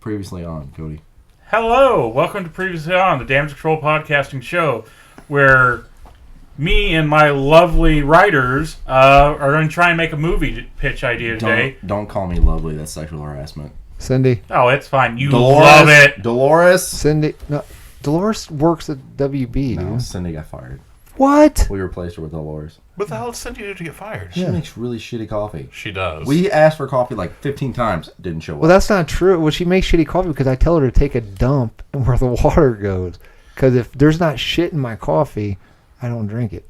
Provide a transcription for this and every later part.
Previously on, Cody. Hello, welcome to Previously On, the Damage Control podcasting show, where me and my lovely writers are going to try and make a movie pitch idea today. Don't call me lovely. That's sexual harassment. Cindy. Oh, it's fine. You Dolores, love it. Dolores. Cindy. No, Dolores works at WB, No, dude. Cindy got fired. What? We replaced her with Dolores. What the hell did Cindy do to get fired? She makes really shitty coffee. She does. We asked for coffee like 15 times. Didn't show up. Well, that's not true. Well, she makes shitty coffee because I tell her to take a dump and where the water goes. Because if there's not shit in my coffee, I don't drink it.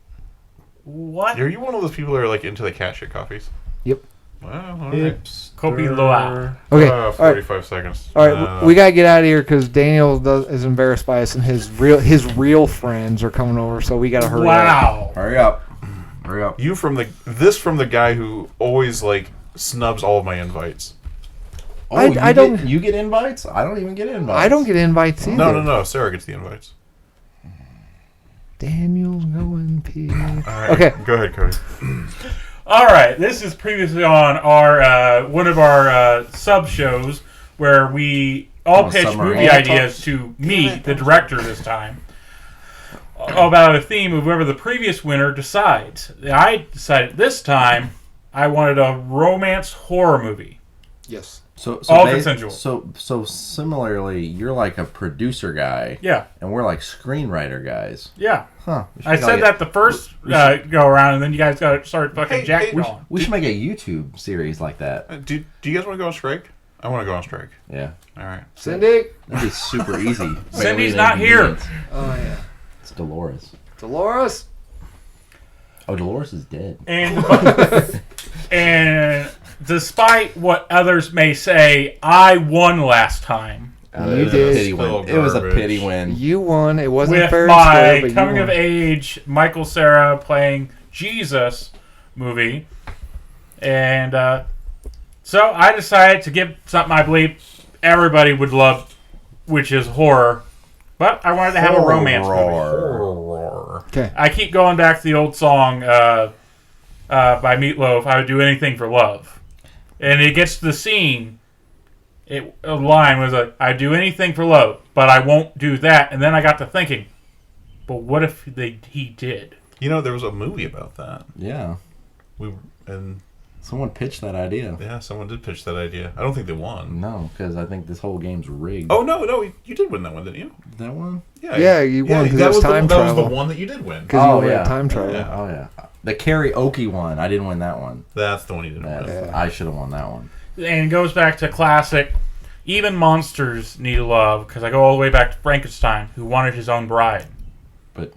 What? Are you one of those people that are like into the cat shit coffees? Yep. Well, all right. Copy Loa. Okay. 45 seconds. All right, we gotta get out of here because Daniel is embarrassed by us, and his real friends are coming over, so we gotta hurry up. Wow. Hurry up. Hurry up. You from the guy who always like snubs all of my invites. Oh, I don't. You get invites? I don't even get invites. I don't get invites either. No. Sarah gets the invites. Daniel's going pee. All right. Okay. Go ahead, Cody. All right, this is Previously On, our one of our sub shows where we all pitch summary. movie ideas to me, the director, this time, about a theme of whoever the previous winner decides. I decided this time I wanted a romance horror movie. Yes. So all consensual. So similarly, you're like a producer guy. Yeah. And we're like screenwriter guys. Yeah. Huh. I said that the first go around, and then you guys got started fucking jackpot. We should make a YouTube series like that. Do you guys want to go on strike? I want to go on strike. Yeah. All right. Cindy. That'd be super easy. Cindy's not here. Oh yeah. It's Dolores. Dolores. Oh, Dolores is dead. And despite what others may say, I won last time. You did. Pity win. It was a pity win. You won. It wasn't With fair and square, my but you coming won. of age Michael Cera playing Jesus movie. And so I decided to give something I believe everybody would love, which is horror. But I wanted to have a romance movie. Okay. I keep going back to the old song by Meatloaf, I Would Do Anything for Love. And it gets to the scene, a line was like, I'd do anything for love, but I won't do that. And then I got to thinking, but what if he did? You know, there was a movie about that. Yeah. Someone pitched that idea. Yeah, someone did pitch that idea. I don't think they won. No, because I think this whole game's rigged. Oh no, you did win that one, didn't you? That one? Yeah, you won because that it was time That travel. was the one that you did win. Because you went time travel. Yeah. Oh, yeah. The karaoke one. I didn't win that one. That's the one you didn't win. I should have won that one. And it goes back to classic, even monsters need love, because I go all the way back to Frankenstein, who wanted his own bride. But.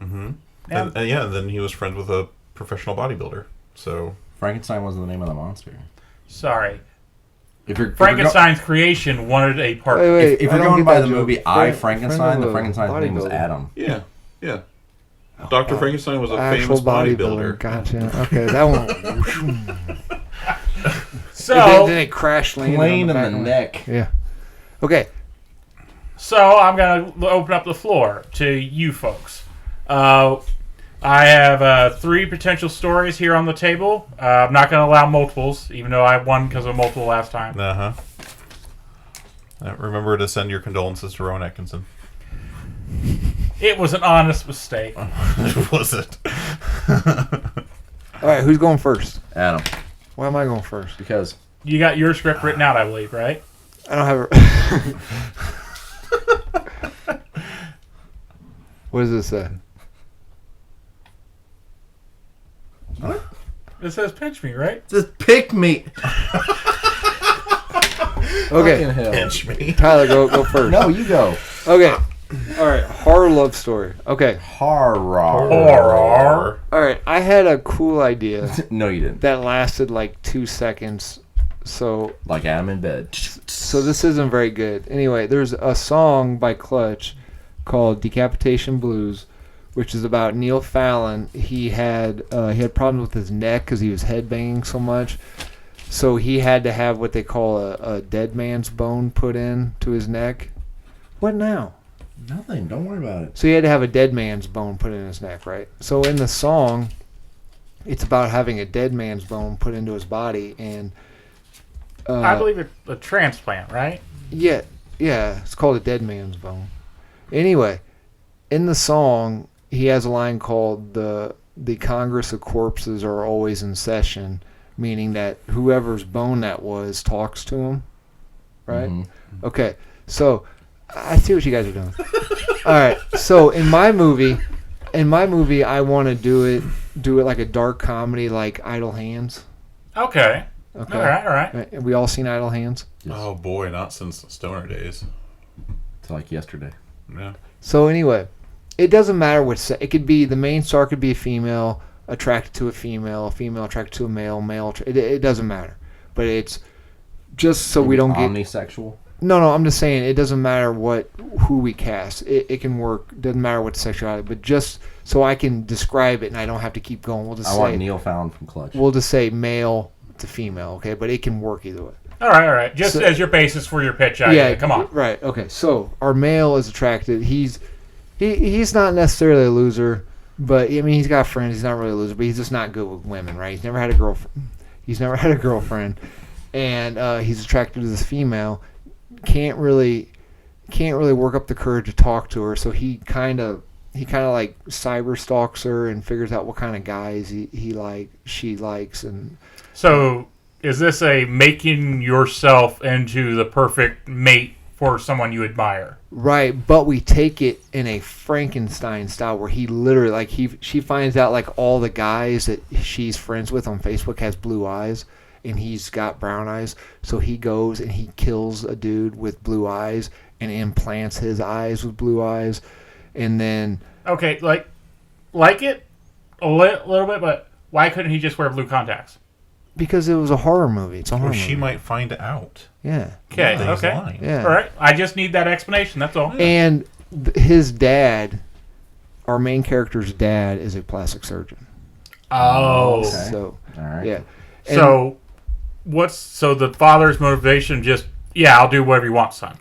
Mm-hmm. Yeah. And then he was friends with a professional bodybuilder. So Frankenstein wasn't the name of the monster. Sorry. Frankenstein's creation wanted a part. If you're going by the joke. movie Frankenstein, the Frankenstein's name was Adam. Yeah. Dr. Frankenstein was a Actual famous bodybuilder. Gotcha. Okay, that one. So then it crash landed Plane on in the neck. Yeah. Okay. So I'm going to open up the floor to you folks. I have 3 potential stories here on the table. I'm not going to allow multiples, even though I won because of a multiple last time. Uh-huh. Remember to send your condolences to Rowan Atkinson. It was an honest mistake. Was it? All right, who's going first? Adam. Why am I going first? Because You got your script written out, I believe, right? I don't have a... What does this say? What? It says pinch me, right? Just pick me. Okay. Pinch me. Tyler, go first. No, you go. Okay. All right, horror love story. Okay. Horror. Horror. All right, I had a cool idea No, you didn't. that lasted like 2 seconds. So Like Adam in bed. this isn't very good. Anyway, there's a song by Clutch called Decapitation Blues, which is about Neil Fallon. He had problems with his neck because he was headbanging so much. So he had to have what they call a dead man's bone put in to his neck. What now? Nothing. Don't worry about it. So he had to have a dead man's bone put in his neck, right? So in the song, it's about having a dead man's bone put into his body, and I believe it's a transplant, right? Yeah, it's called a dead man's bone. Anyway, in the song, he has a line called the Congress of Corpses are always in session, meaning that whoever's bone that was talks to him, right? Mm-hmm. Okay, so I see what you guys are doing. All right, so in my movie, I want to do it like a dark comedy, like Idle Hands. Okay. Okay. All right. Right, we all seen Idle Hands? Oh boy, not since the Stoner days. It's like yesterday. Yeah. So anyway, it doesn't matter what it could be. The main star could be a female attracted to a female attracted to a male. It doesn't matter. But it's just so we don't get omnisexual. No, I'm just saying it doesn't matter who we cast. It can work. Doesn't matter what the sexuality, but just so I can describe it and I don't have to keep going. We'll just say want Neil Fallon from Clutch. We'll just say male to female, okay? But it can work either way. All right. Just as your basis for your pitch idea. Come on. Right. Okay. So our male is attracted. He's not necessarily a loser, but I mean he's got friends. He's not really a loser, but he's just not good with women, right? He's never had a girlfriend, and he's attracted to this female. Can't really work up the courage to talk to her, so he kind of like cyber stalks her and figures out what kind of guys she likes. And so is this a making yourself into the perfect mate for someone you admire? Right, but we take it in a Frankenstein style where he literally she finds out like all the guys that she's friends with on Facebook has blue eyes and he's got brown eyes, so he goes and he kills a dude with blue eyes and implants his eyes with blue eyes, and then okay, like it a little bit, but why couldn't he just wear blue contacts? Because it was a horror movie. It's a horror movie. She might find out. Yeah. Okay. Yeah. All right. I just need that explanation. That's all. And his dad, our main character's dad, is a plastic surgeon. Oh. Okay. So, all right. Yeah. And so the father's motivation just, I'll do whatever you want, son.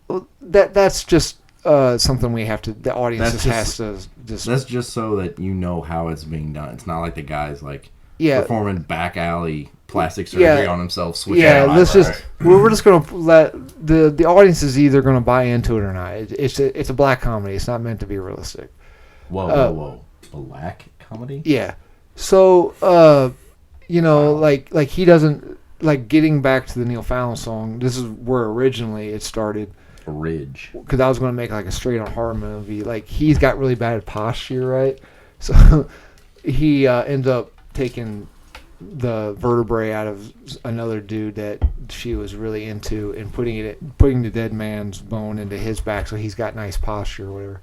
Well, that's just something we have to, the audience has to just... That's just so that you know how it's being done. It's not like the guy's like performing back alley plastic surgery on himself. We're just going to let the audience is either going to buy into it or not. It's a black comedy. It's not meant to be realistic. Whoa. Black comedy? Yeah. So, like he doesn't, like getting back to the Neil Fallon song, this is where originally it started. Ridge. Because I was going to make like a straight on horror movie. Like he's got really bad posture, right? So he ends up taking the vertebrae out of another dude that she was really into and putting the dead man's bone into his back, so he's got nice posture or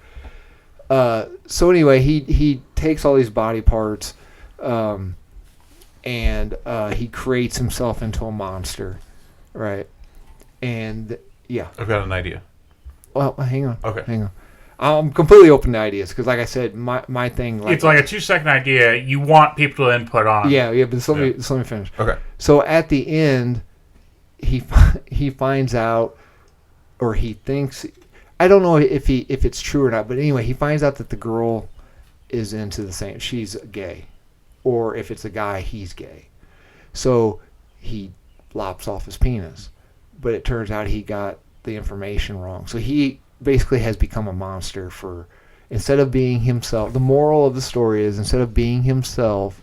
whatever. So anyway, he takes all these body parts, and he creates himself into a monster, right? And yeah, I've got an idea. well, hang on. Okay. Hang on. I'm completely open to ideas because, like I said, my thing. Like, it's like a 2-second idea. You want people to input on. Yeah, but just let me finish. Okay. So at the end, he finds out, or he thinks, I don't know if it's true or not, but anyway, he finds out that the girl is into the same. She's gay, or if it's a guy, he's gay. So he lops off his penis, but it turns out he got the information wrong. So he basically has become a monster instead of being himself. The moral of the story is instead of being himself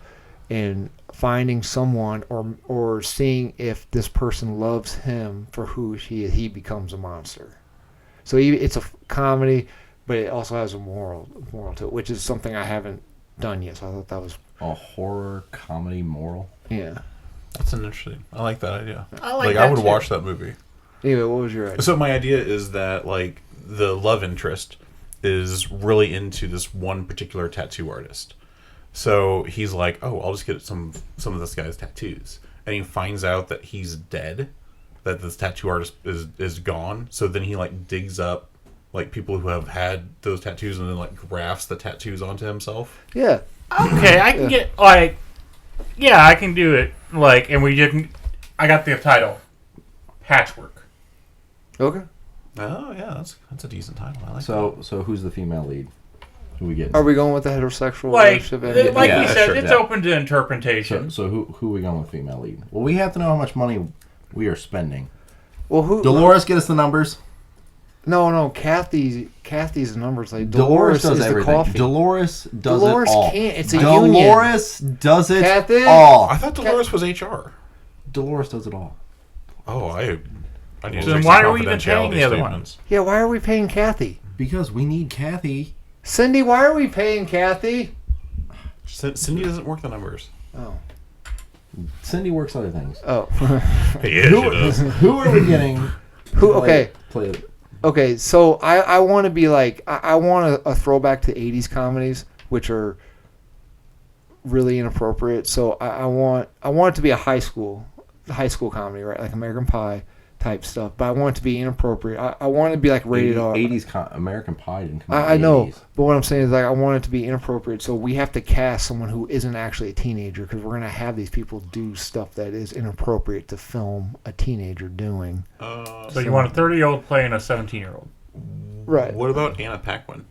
and finding someone or seeing if this person loves him for who he is, he becomes a monster. So it's a comedy, but it also has a moral to it, which is something I haven't done yet. So I thought that was a horror comedy moral. Yeah. That's an interesting. I like that idea. I I would watch that movie. Anyway, what was your idea? So my idea is that like the love interest is really into this one particular tattoo artist. So he's like, "Oh, I'll just get some of this guy's tattoos," and he finds out that he's dead, that this tattoo artist is gone. So then he like digs up like people who have had those tattoos and then like grafts the tattoos onto himself. Yeah. Okay, I can get like, I can do it. Like, and I got the title, Patchwork. Okay. Oh yeah, that's a decent title. I like So who's the female lead? Who we get? Are we going with the heterosexual Like relationship? you said, sure, it's open to interpretation. So who are we going with female lead? Well, we have to know how much money We are spending. Well, who? Dolores, get us the numbers. No. Kathy's the numbers. Like Dolores does is everything. the coffee. Dolores does Dolores it all. can't. It's a Dolores does it Kathy? all. I thought Dolores was HR. Dolores does it all. Oh, I need So to make why some are we even paying confidentiality the other statements. Yeah, why are we paying Kathy? Because we need Kathy. Cindy, why are we paying Kathy? Cindy doesn't work the numbers. Oh. Cindy works other things. Oh. Yeah, she does. Who are we getting? Who? Okay. Play it. Okay, so I want to be like I want a throwback to 80s comedies, which are really inappropriate. So I want it to be a high school comedy, right? Like American Pie type stuff. But I want it to be inappropriate. I want it to be like rated R. 80s American Pie didn't come out. I in the know, 80s. but what I'm saying is like I want it to be inappropriate. So we have to cast someone who isn't actually a teenager because we're gonna have these people do stuff that is inappropriate to film a teenager doing. So you want a 30-year-old playing a 17-year-old? Right. What about Anna Paquin?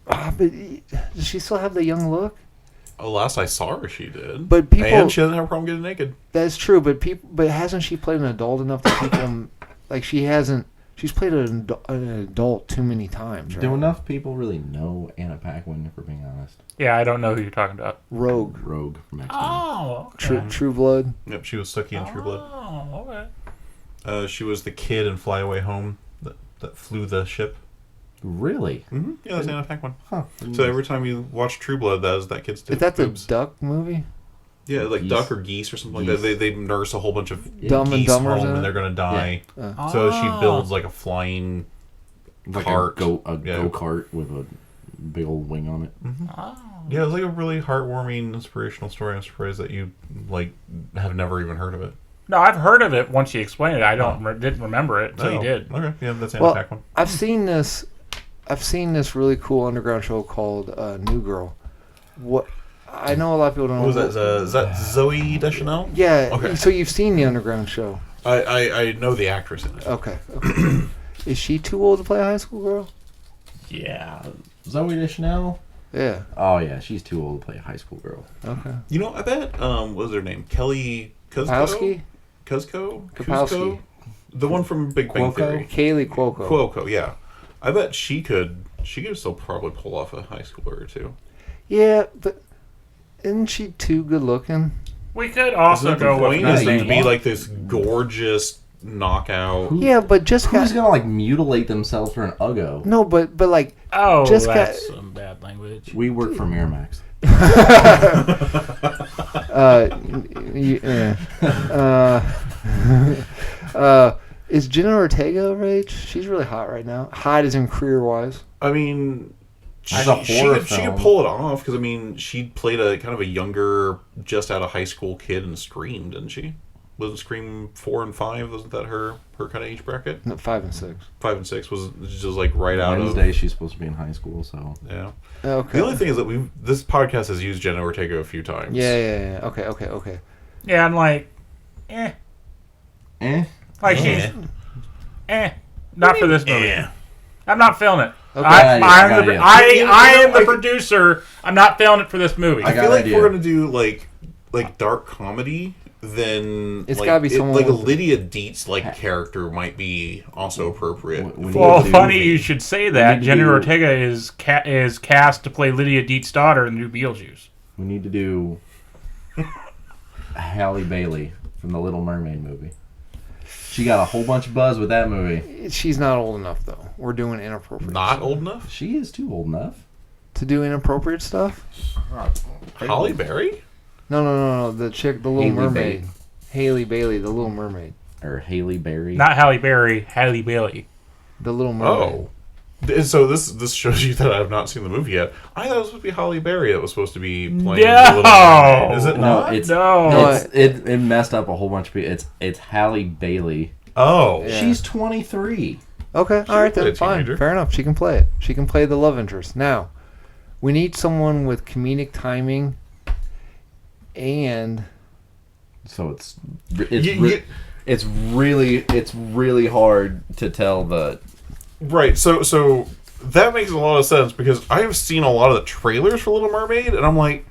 But does she still have the young look? Oh, last I saw her, she did. But people, and she doesn't have a problem getting naked. that's true. But hasn't she played an adult enough that people like she hasn't? She's played an adult too many times. Right? Do enough people really know Anna Paquin, if we're being honest? Yeah, I don't know who you're talking about. Rogue, Rogue from X-Men. Oh, okay. True Blood. Yep, she was Sookie in True Blood. Oh, okay. She was the kid in Fly Away Home that flew the ship. Really? Mm-hmm. Yeah, that's Anna Paquin. Huh. So every time you watch True Blood, that kid's Is that the boobs. Duck movie? Yeah, like Geese. duck or geese or something Geese. like that. They nurse a whole bunch of Dumb and geese Dumber's home in and it? they're gonna die. Yeah. So she builds like a flying Like cart. a Yeah. go-kart with a big old wing on it. Oh. Yeah, it was like a really heartwarming, inspirational story. I'm surprised that you have never even heard of it. No, I've heard of it once you explained it. I didn't remember it until you did. Okay, yeah, that's Anna Well, Paquin. I've seen this really cool underground show called New Girl. What I know a lot of people don't What know. was that? Is that Zoe Deschanel? Yeah. Okay. So you've seen the underground show. I know the actress in it. Okay. Is she too old to play a high school girl? Yeah. Zoe Deschanel? Yeah. Oh, yeah. She's too old to play a high school girl. Okay. You know, I bet, what was her name? Kelly Kapowski? Kuzco? The one from Big Bang Cuoco? Theory. Kaylee Cuoco. Cuoco, yeah. I bet she could still probably pull off a high schooler or two. Yeah, but isn't she too good looking? We could also Isn't that go the with point? that Is you to be want? like this gorgeous knockout. Yeah, but just Who's got going to, like, mutilate themselves for an Uggo? no, but like Oh, Just that's got- some bad language. We work for Miramax. Is Jenna Ortega overage? She's really hot right now. Hot as in career wise. I mean, she As a horror could film. pull it off because I mean, she played a kind of a younger, just out of high school kid in Scream, didn't she? Wasn't Scream 4 and 5? Wasn't that her kind of age bracket? No, 5 and 6. 5 and 6 was just like right out Wednesday, she's supposed to be in high school, so... Yeah. Okay. The only thing is that this podcast has used Jenna Ortega a few times. Yeah. Okay. Yeah, I'm like, Like she's, not for this movie. I'm not feeling it. Okay. I am the producer. I'm not feeling it for this movie. I got feel an like idea. we're gonna do like dark comedy, then It's like, gotta be someone like a with- Lydia Dietz character might be also appropriate. We need Well, to do- funny you should say that. need to Jenna do- Ortega is cast to play Lydia Dietz's daughter in the new Beetlejuice. We need to do Halle Bailey from the Little Mermaid movie. She got a whole bunch of buzz with that movie. She's not old enough though. We're doing inappropriate. Not stuff. old enough. She is too old enough. To do inappropriate stuff? Holly Berry. No. The chick, the Little Halle Mermaid. Bailey. Haley Bailey, the Little Mermaid. Or Haley Berry. Not Halle Berry, Halle Bailey. The Little Mermaid. Oh. So this shows you that I have not seen the movie yet. I thought it was supposed to be Holly Berry that was supposed to be playing the Little Mermaid. Is it No, not? it's No. it messed up a whole bunch of people. It's Halle Bailey. Oh. Yeah. She's 23. Okay, all right play then, a fine. teenager. Fair enough. She can play it. She can play the love interest. Now, we need someone with comedic timing and So it's really hard to tell the. Right. So that makes a lot of sense because I have seen a lot of the trailers for Little Mermaid, and I'm like,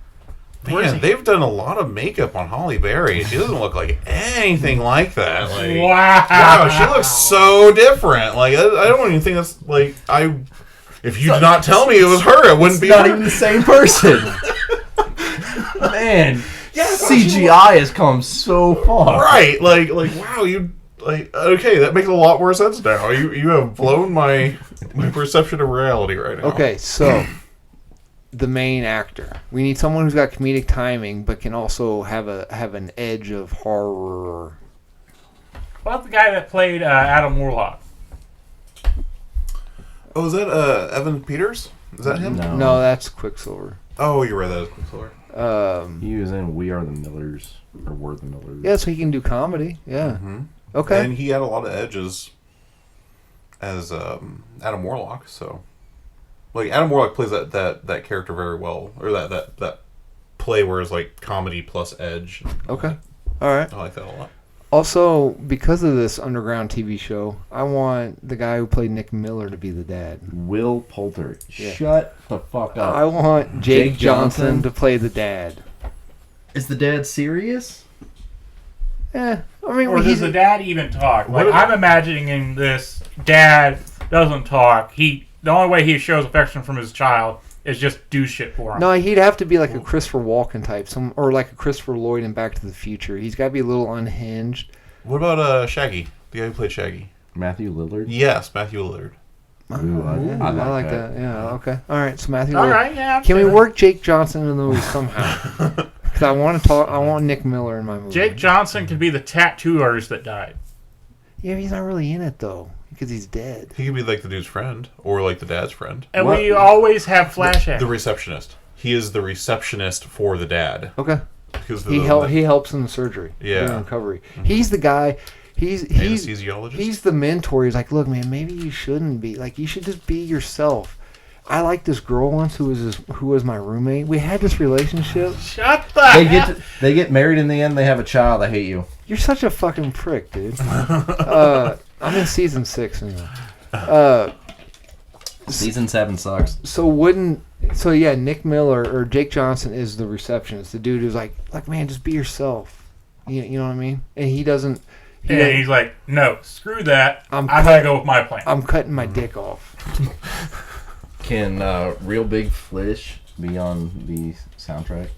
Man, they've done a lot of makeup on Holly Berry. She doesn't look like anything like that. Like, wow, she looks so different. Like I don't even think that's like If you did not tell me it was her, it wouldn't be not her. even the same person. Man, CGI has come so far. Right? Like wow, you like okay, that makes a lot more sense now. You have blown my perception of reality right now. Okay, so the main actor. We need someone who's got comedic timing, but can also have an edge of horror. What about the guy that played Adam Warlock? Oh, is that Evan Peters? Is that him? No, that's Quicksilver. Oh, you're right. That is Quicksilver. He was in We Are the Millers, or Were the Millers. Yeah, so he can do comedy. Yeah. Mm-hmm. Okay. And he had a lot of edges as Adam Warlock. So, like Adam Warlock plays that character very well, or that play where it's like comedy plus edge. Okay. All right. I like that a lot. Also, because of this underground TV show, I want the guy who played Nick Miller to be the dad. Will Poulter. Yeah. Shut the fuck up. I want Jake Johnson to play the dad. Is the dad serious? I mean, Or does the dad even talk? Like, I'm imagining this dad doesn't talk. The only way he shows affection from his child is just do shit for him. No, he'd have to be like a Christopher Walken type, or like a Christopher Lloyd in Back to the Future. He's got to be a little unhinged. What about Shaggy? The guy who played Shaggy? Matthew Lillard? Yes, Matthew Lillard. Ooh, I like that. Yeah, okay. All right, so Matthew All Lillard. right, yeah. Can we work Jake Johnson in the movie somehow? Because I want Nick Miller in my movie. Jake Johnson could be the tattoo artist that died. Yeah, but he's not really in it, though, because he's dead. He could be like the dude's friend, or like the dad's friend. And we always have flashbacks. The receptionist. He is the receptionist for the dad. Okay. Because He helps in the surgery. Yeah. In recovery. Mm-hmm. He's the guy. He's anesthesiologist. He's the mentor. He's like, look, man, maybe you shouldn't be. Like, you should just be yourself. I liked this girl once who was my roommate. We had this relationship. Shut the hell. They get married in the end. They have a child. I hate you. You're such a fucking prick, dude. I'm in season 6 now. Season 7 sucks. So yeah, Nick Miller or Jake Johnson is the receptionist. The dude who's like man, just be yourself. You know what I mean? And he doesn't. He's like, no, screw that. I'm gonna go with my plan. I'm cutting my dick off. Can Real Big Fish be on the soundtrack?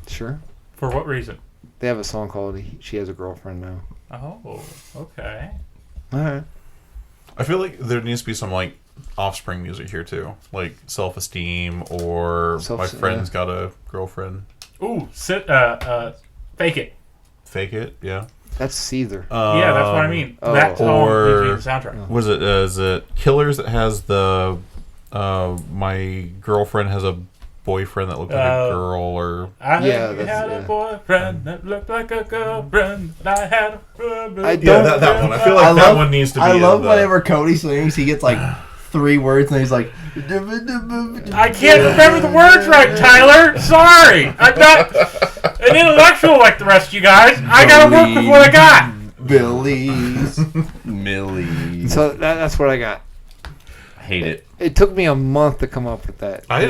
Sure. For what reason? They have a song called "She Has a Girlfriend Now." Oh, okay. All right. I feel like there needs to be some like Offspring music here too, like Self-Esteem or My Friend's Got a Girlfriend. Ooh, Fake It. Fake It, yeah. That's Seether. Yeah, that's what I mean. That song is the soundtrack. Was it? Is it Killers that has the My Girlfriend Has a Boyfriend that looked like a girl, or I had a boyfriend that looked like a girlfriend. I had a that one. I feel like that one needs to be. I love whenever Cody sings, he gets like 3 words and he's like, I can't remember the words right, Tyler. Sorry, I'm not an intellectual like the rest of you guys. I gotta work with what I got. Billy's, Millie's. So that's what I got. Hate it. It took me a month to come up with that. I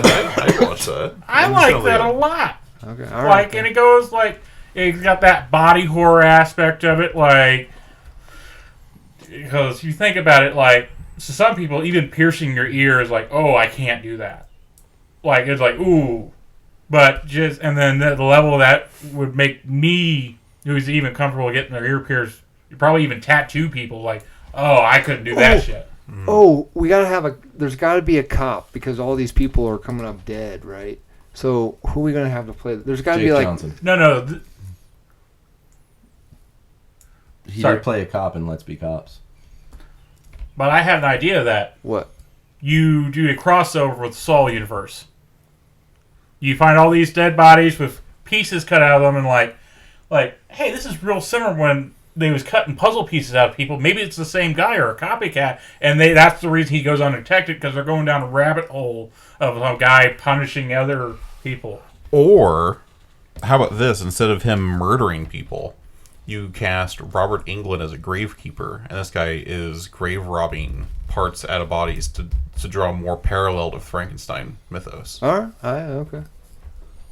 watched that. I like that a lot. Okay, all right. And it goes like it's got that body horror aspect of it, like because you think about it, like so some people even piercing your ear is like, oh, I can't do that. Like it's like ooh, but just and then the level of that would make me, who's even comfortable getting their ear pierced, probably even tattoo people like, oh, I couldn't do that shit. Oh, we gotta have there's gotta be a cop because all these people are coming up dead, right? So who are we gonna have to play? There's gotta be like Johnson. No. He did play a cop in Let's Be Cops. But I had an idea that what? You do a crossover with Saul universe. You find all these dead bodies with pieces cut out of them, and like, hey, this is real similar when they was cutting puzzle pieces out of people. Maybe it's the same guy or a copycat, and that's the reason he goes undetected because they're going down a rabbit hole of a guy punishing other people. Or how about this? Instead of him murdering people, you cast Robert Englund as a gravekeeper, and this guy is grave robbing parts out of bodies to draw more parallel to Frankenstein mythos. All right. Okay.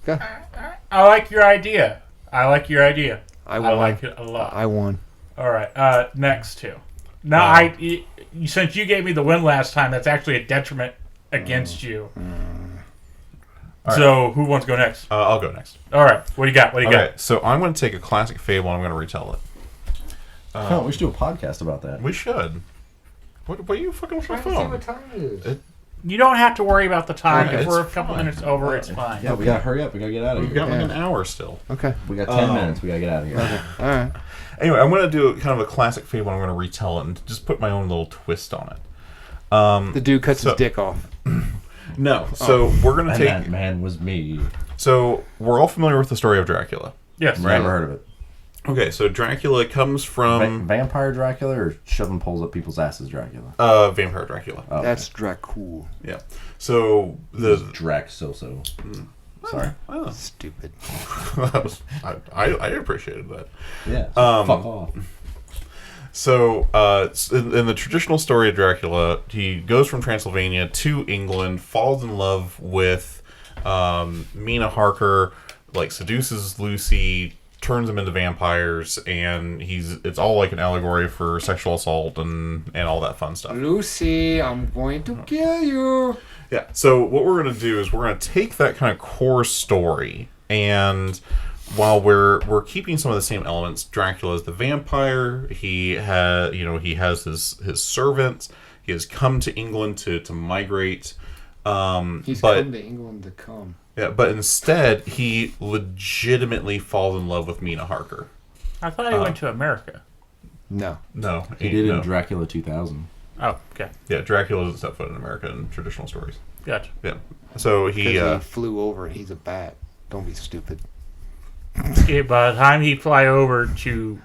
All right. I like your idea. I like won. like it a lot. I won. All right. Next two. Now, since you gave me the win last time, that's actually a detriment against you. Right. So, who wants to go next? I'll go next. All right. What do you got? So I'm going to take a classic fable and I'm going to retell it. We should do a podcast about that. We should. What are you fucking with my phone? See what time it is. You don't have to worry about the time. Okay, If we're a it's couple fine. minutes over, it's fine. Yeah, we gotta hurry up. We gotta get out of We've here. got like an hour still. Okay. We got 10 minutes. We gotta get out of here. Okay. All right. Anyway, I'm going to do kind of a classic fable. I'm going to retell it and just put my own little twist on it. The dude cuts his dick off. No. So we're going to And take... that man was me. So we're all familiar with the story of Dracula. Yes. Never heard of it. Okay, so Dracula comes from... Vampire Dracula or shoving poles up people's asses Dracula? Vampire Dracula. Oh, That's Dracul. Yeah. So the... Drac so-so. Sorry. Oh, Stupid. that was, I appreciated that. Yeah. Fuck off. So, in the traditional story of Dracula, he goes from Transylvania to England, falls in love with Mina Harker, like seduces Lucy, turns them into vampires, and it's all like an allegory for sexual assault and all that fun stuff. Lucy, I'm going to kill you. Yeah. So what we're going to do is we're going to take that kind of core story, and while we're keeping some of the same elements, Dracula is the vampire. He has his servants. He has come to England to migrate. He's come to England to come. Yeah, but instead he legitimately falls in love with Mina Harker. I thought he went to America. No. No, He did in Dracula 2000. Oh, okay. Yeah, Dracula doesn't set foot in America in traditional stories. Gotcha. Yeah. So he flew over and he's a bat. Don't be stupid. Yeah, by the time he fly over to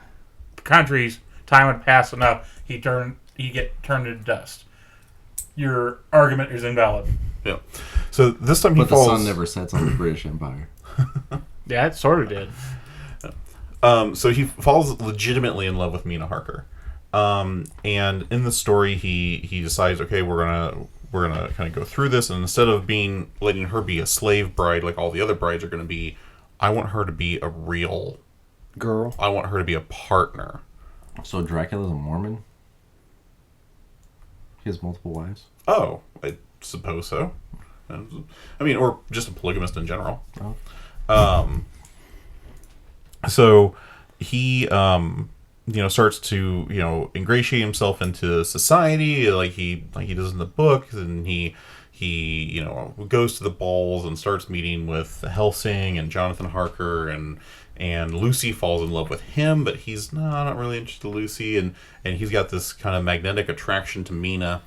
countries, time would pass enough. He get turned into dust. Your argument is invalid. Yeah. So this time But the sun never sets on the British Empire. Yeah, it sort of did. So he falls legitimately in love with Mina Harker. And in the story, he decides, okay, we're gonna kind of go through this, and instead of letting her be a slave bride like all the other brides are gonna be, I want her to be a real girl. I want her to be a partner. So Dracula's a Mormon? He has multiple wives? Oh, I suppose so. I mean, or just a polygamist in general. Oh. So he starts to ingratiate himself into society like he does in the book, and he goes to the balls and starts meeting with Helsing and Jonathan Harker, and Lucy falls in love with him, but he's not really interested in Lucy, and he's got this kind of magnetic attraction to Mina.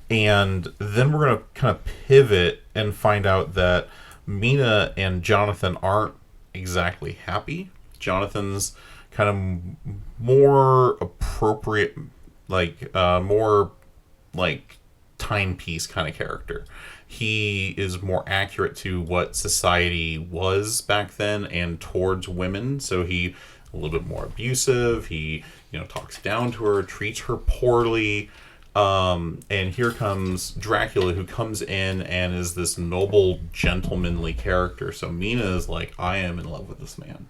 And then we're going to kind of pivot and find out that Mina and Jonathan aren't exactly happy. Jonathan's kind of more appropriate, more like timepiece kind of character. He is more accurate to what society was back then and towards women. So he a little bit more abusive. He talks down to her, treats her poorly. And here comes Dracula, who comes in and is this noble, gentlemanly character. So Mina is like, I am in love with this man.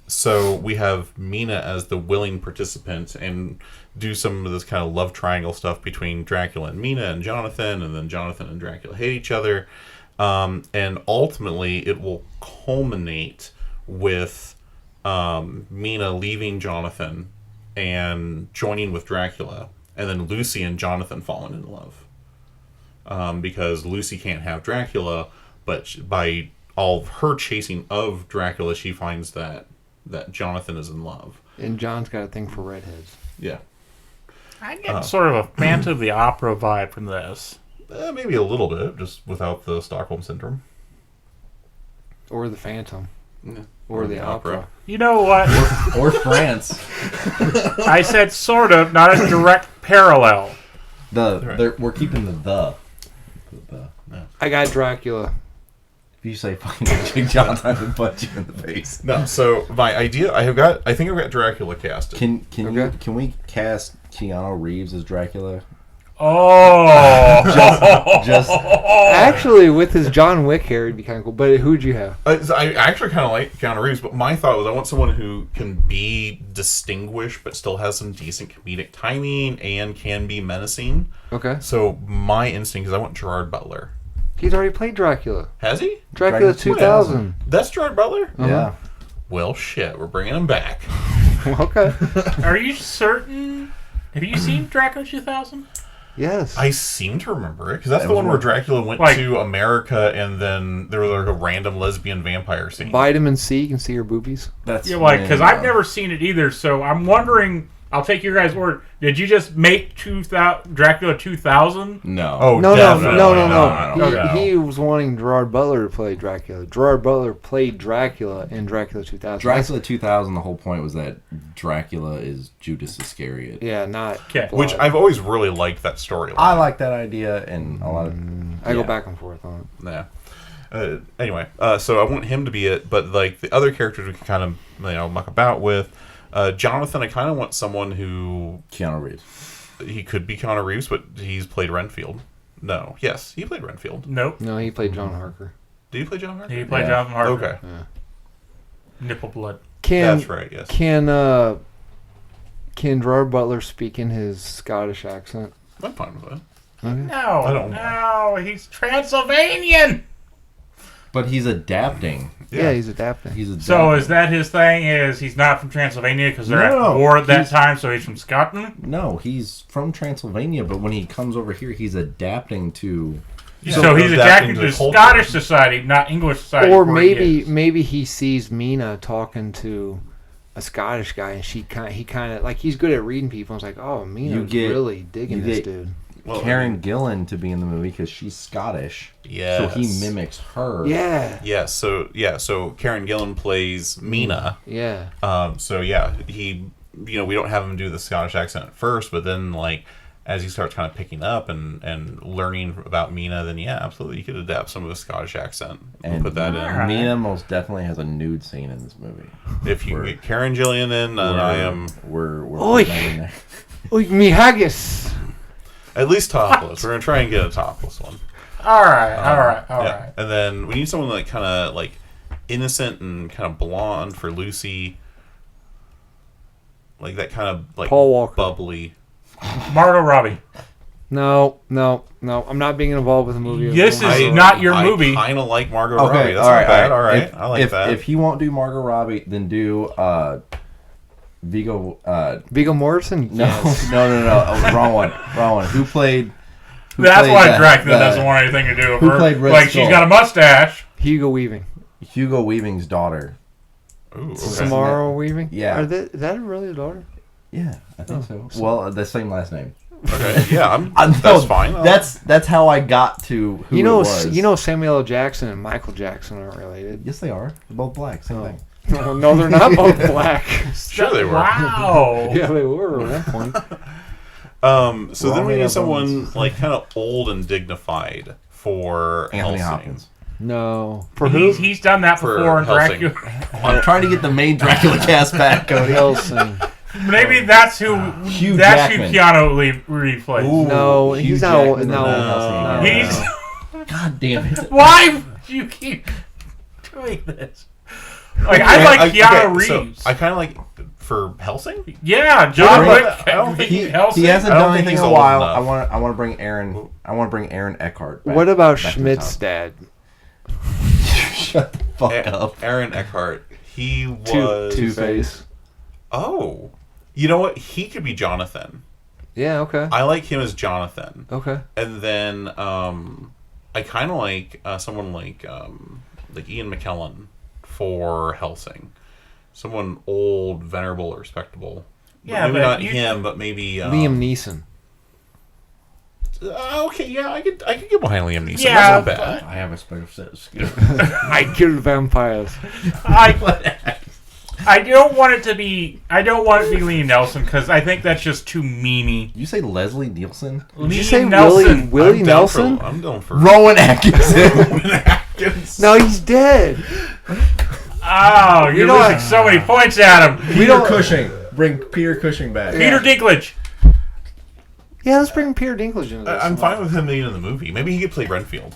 So we have Mina as the willing participant and do some of this kind of love triangle stuff between Dracula and Mina and Jonathan, and then Jonathan and Dracula hate each other. And ultimately it will culminate with Mina leaving Jonathan and joining with Dracula, and then Lucy and Jonathan falling in love. Because Lucy can't have Dracula, but by all of her chasing of Dracula, she finds that Jonathan is in love. And John's got a thing for redheads. Yeah. I get sort of a Phantom of the Opera vibe from this. Maybe a little bit, just without the Stockholm Syndrome. Or the Phantom. Yeah. Or the opera. You know what? Or France. I said sort of, not a direct parallel. We're keeping the. No. I got Dracula. If you say fucking Jig Jonathan, I would punch you in the face. No, so my idea, I think I've got Dracula casted. Can we cast Keanu Reeves as Dracula? Oh. Just Actually, with his John Wick hair, it'd be kind of cool. But who'd you have? I actually kind of like Keanu Reeves, but my thought was I want someone who can be distinguished but still has some decent comedic timing and can be menacing. Okay. So my instinct is I want Gerard Butler. He's already played Dracula. Has he? Dracula 2000. That's Gerard Butler? yeah. Well, shit, we're bringing him back. Okay. Are you certain? Have you seen Dracula 2000? Yes. I seem to remember it, because that's It the was one where Dracula went like- to America and then there was like a random lesbian vampire scene. Vitamin C, you can see her boobies. That's Yeah, like, because I've never seen it either, so I'm wondering. I'll take your guys' word. Did you just make Dracula 2000? No. Oh, No. definitely. no. He was wanting Gerard Butler to play Dracula. Gerard Butler played Dracula in Dracula 2000. Dracula 2000. The whole point was that Dracula is Judas Iscariot. Yeah, not. Okay. Which I've always really liked that storyline. I like that idea, and a lot of I go yeah. back and forth on it. Yeah. Anyway, so I want him to be it, but like the other characters we can kind of muck about with. Jonathan, I kind of want someone who Keanu Reeves. he could be Keanu Reeves, but he's played Renfield. No, yes, he played Renfield. Nope. No, he played John Harker. Did he play John Harker? He played Yeah. Jonathan Harker. Okay, Nipple blood. that's right. Yes. Can Gerard Butler speak in his Scottish accent? I'm fine with that. No. I don't No, he's Transylvanian. But he's adapting. Yeah, he's adapting. He's adapting. So is that his thing? Is he's not from Transylvania because they're No, at war at that he's- time, so he's from Scotland? No, he's from Transylvania, but when he comes over here, he's adapting to. Yeah, So he's adapting to the culture. Scottish society, not English society. Or where he is. maybe he sees Mina talking to a Scottish guy, and he kind of like he's good at reading people. And it's like, oh, Mina's really digging this dude. Well, Karen Gillan to be in the movie because she's Scottish. Yes. So he mimics her. Yeah, Yes. So Karen Gillan plays Mina. yeah. So yeah, he, we don't have him do the Scottish accent at first, but then like as he starts kind of picking up and learning about Mina, then yeah, absolutely, you could adapt some of the Scottish accent and put that in. Mina most definitely has a nude scene in this movie. If you get Karen Gillan in, then I am We're Oi. putting that in there. Oy, me haggis. at least topless. We're gonna try and get a topless one. All right. Yeah. And then we need someone like kind of like innocent and kind of blonde for Lucy, like that kind of like Paul Walker. bubbly. Margot Robbie. No. I'm not being involved with the movie. This is not your movie. I kind of like Margot Okay, Robbie. That's all right, not bad. all All right. right, I like that. If he won't do Margot Robbie, then do Viggo. Viggo Mortensen. No, Yes. no. Oh, wrong one. Who played? That's played why that- Dracula that- doesn't want anything to do with Who her. played Red Like, Skull? she's got a mustache. Hugo Weaving. Hugo Weaving's daughter. Ooh, okay. Samara Weaving. Yeah. Is that really a daughter? Yeah, I think so. Well, the same last name. Okay, yeah, No, that's fine. That's how I got to who You know, it was. Samuel L. Jackson and Michael Jackson aren't related. Yes, they are. They're both black. Same thing. No, they're not both black. Sure they were. Wow. Yeah, they were at one point. So then we Wrong need up someone on- like kind of old and dignified for Anthony Helsing. Hopkins. No. For who? He's done that For before in Helsing. Dracula. I'm trying to get the main Dracula cast back, Cody. Helsing. Maybe that's who. Hugh that's Jackman. who Keanu Reeves plays. Ooh, No, Hugh he's not. Jackman No, and no. He's. God damn it. Why do you keep doing this? Like I like Keanu Reeves. So I kind of like for Helsing. Yeah, John Bring- Wick. I don't think He Helsing. hasn't I don't done think anything he's in a old while. enough. I want to bring Aaron Eckhart. Back, What about back to the Schmidt's top. dad? Shut the fuck up. Aaron Eckhart. He was. Two-Face. Oh, you know what? He could be Jonathan. Yeah. Okay. I like him as Jonathan. Okay. And then I kind of like someone like Ian McKellen for Helsing. Someone old, venerable, respectable. Yeah, maybe but not you- him, but maybe Liam Neeson. Okay, yeah, I could get behind Liam Neeson. Yeah, That's not bad. I have a special set of skills. I killed vampires. I don't want it to be. I don't want it to be Liam Nelson because I think that's just too memey. You say Leslie Nielsen? Did you Liam say Nelson. Willie Nelson? I'm down for Rowan Atkinson. No, he's dead. Oh, you're know losing what? so many points at him. Peter Cushing. Bring Peter Cushing back. Peter Dinklage. Yeah, let's bring Peter Dinklage into this. I'm fine with him being in the movie. Maybe he could play Renfield.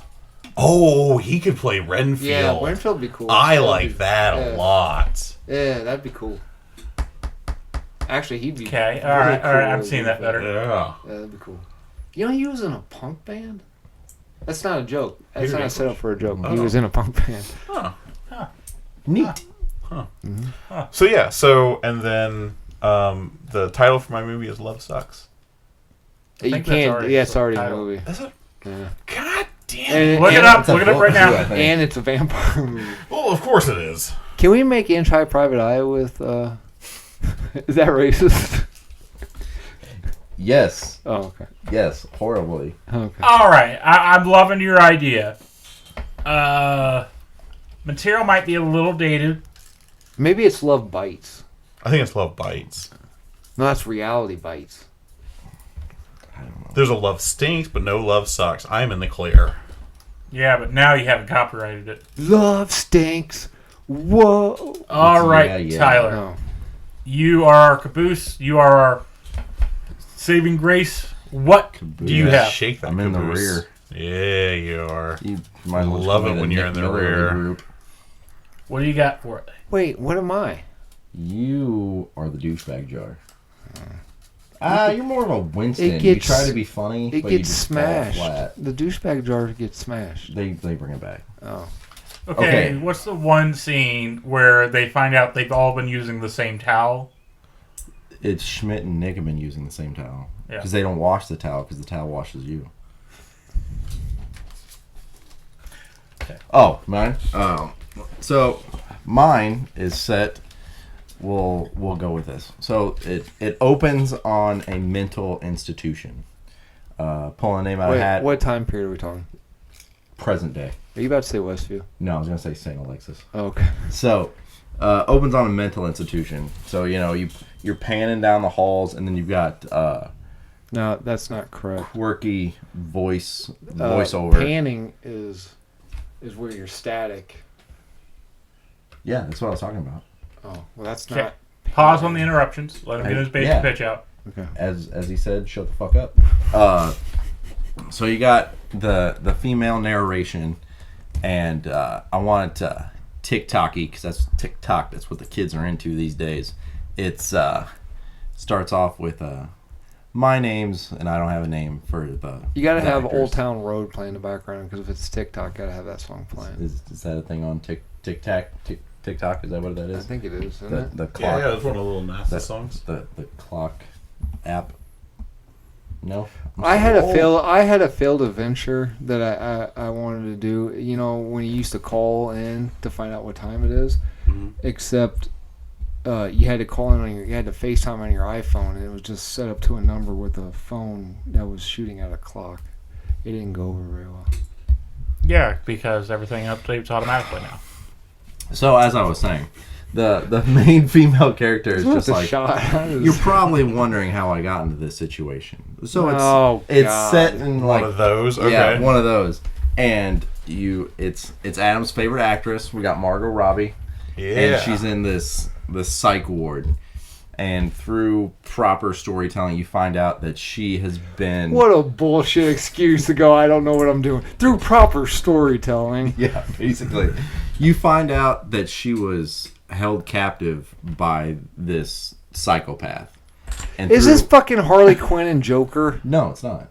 Oh, he could play Renfield. Yeah, Renfield would be cool. I like that a lot. Yeah, that'd be cool. Actually, he'd be Okay, really all right, cool I'm seeing that better. Yeah. Yeah, that'd be cool. You know, he was in a punk band. That's not a joke. That's Peter not a Dinklage. setup for a joke. He Oh. was in a punk band. Neat. So yeah, and then the title for my movie is Love Sucks. You think that's can't. already Yeah, it's already a title. movie. Is it? Yeah. God damn And- it. Look it and- up. It's a Look it up book, right too, I now. think. And it's a vampire movie. Well, of course it is. Can we make Anti-Private Eye with? Is that racist? Yes. Oh, okay. Yes. Horribly. Okay. All right, I'm loving your idea. Material might be a little dated. Maybe it's Love Bites. I think it's Love Bites. No, that's Reality Bites. I don't know. There's a Love Stinks, but no Love Sucks. I'm in the clear. Yeah, but now you haven't copyrighted it. Love stinks. Whoa. All right, Yeah, yeah. Tyler. No. You are our caboose. You are our saving grace. What do you have? Shake that I'm in the caboose. rear. Yeah, you are. You might as well Love join it when the you're Nick in the Miller rear. Group. What do you got for it? Wait, what am I? You are the douchebag jar. You're more of a Winston. It You gets- try to be funny, It but you gets just smashed. fall flat. The douchebag jar gets smashed. They bring it back. Oh. Okay, Okay. what's the one scene where they find out they've all been using the same towel? It's Schmidt and Nick have been using the same towel. Yeah. Because they don't wash the towel, because the towel washes you. Okay. Oh, mine? So, mine is set... We'll go with this. So, it opens on a mental institution. Pulling a name out of a hat. What time period are we talking? Present day. Are you about to say Westview? No, I was going to say St. Alexis. Oh, okay. So, opens on a mental institution. So, you're panning down the halls, and then you've got No, that's not correct. quirky voiceover. Panning is where you're static. Yeah, that's what I was talking about. Oh, well, that's Okay. not. Pause on the interruptions. Let him get his basic Yeah. pitch out. Okay. As he said, shut the fuck up. So you got the female narration, and I want it TikTok-y, because that's TikTok. That's what the kids are into these days. It's starts off with my name's, and I don't have a name for the. You gotta the have actors. Old Town Road playing in the background, because if it's TikTok, gotta have that song playing. Is that a thing on TikTok? TikTok, is that what that I is? think it is, isn't it? The clock. Yeah, it's one of the little NASA the, songs. The clock app. No. I had a failed adventure that I wanted to do. You know, when you used to call in to find out what time it is, except you had to call in on you had to FaceTime on your iPhone, and it was just set up to a number with a phone that was shooting at a clock. It didn't go over very well. Yeah, because everything updates automatically now. So as I was saying, the main female character is just like you're probably wondering how I got into this situation. So it's set in like One of those. Okay. yeah, one of those, and it's Adam's favorite actress. We got Margot Robbie, Yeah. and she's in this psych ward. And through proper storytelling, you find out that she has been... What a bullshit excuse to go, I don't know what I'm doing. Through proper storytelling. Yeah, basically. You find out that she was held captive by this psychopath. And Is this fucking Harley Quinn and Joker? No, it's not.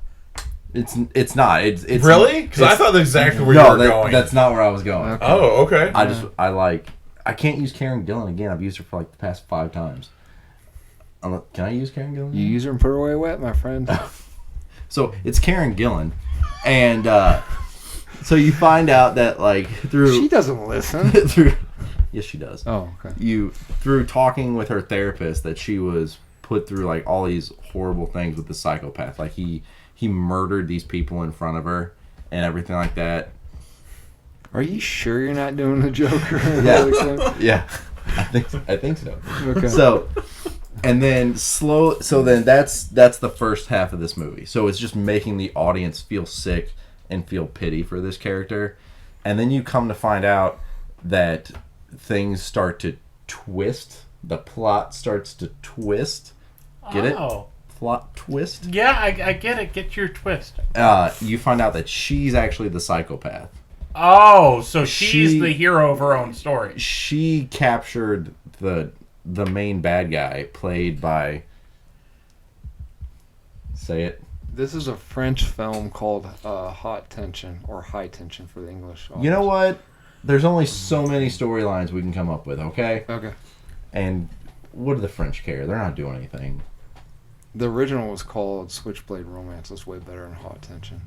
It's not. It's Really? Because I thought that's exactly where no, you were going. that's not where I was going. Okay. Oh, okay. I can't use Karen Gillan again. I've used her for like the past 5 times. Can I use Karen Gillan? You use her and put her away wet, my friend. So it's Karen Gillan, and so you find out that like through She doesn't listen. yes, she does. Oh, okay. Through talking with her therapist that she was put through like all these horrible things with the psychopath. Like he murdered these people in front of her and everything like that. Are you sure you're not doing the Joker? Yeah, yeah, I think so. Okay. So. And then that's the first half of this movie. So it's just making the audience feel sick and feel pity for this character. And then you come to find out that things start to twist. The plot starts to twist. Get it? Oh. plot twist. Yeah, I get it. Get your twist. You find out that she's actually the psychopath. Oh, so she's the hero of her own story. She captured the main bad guy, played by... Say it. This is a French film called Hot Tension, or High Tension for the English audience. You know what? There's only so many storylines we can come up with, okay? Okay. And what do the French care? They're not doing anything. The original was called Switchblade Romance. It's way better than Hot Tension.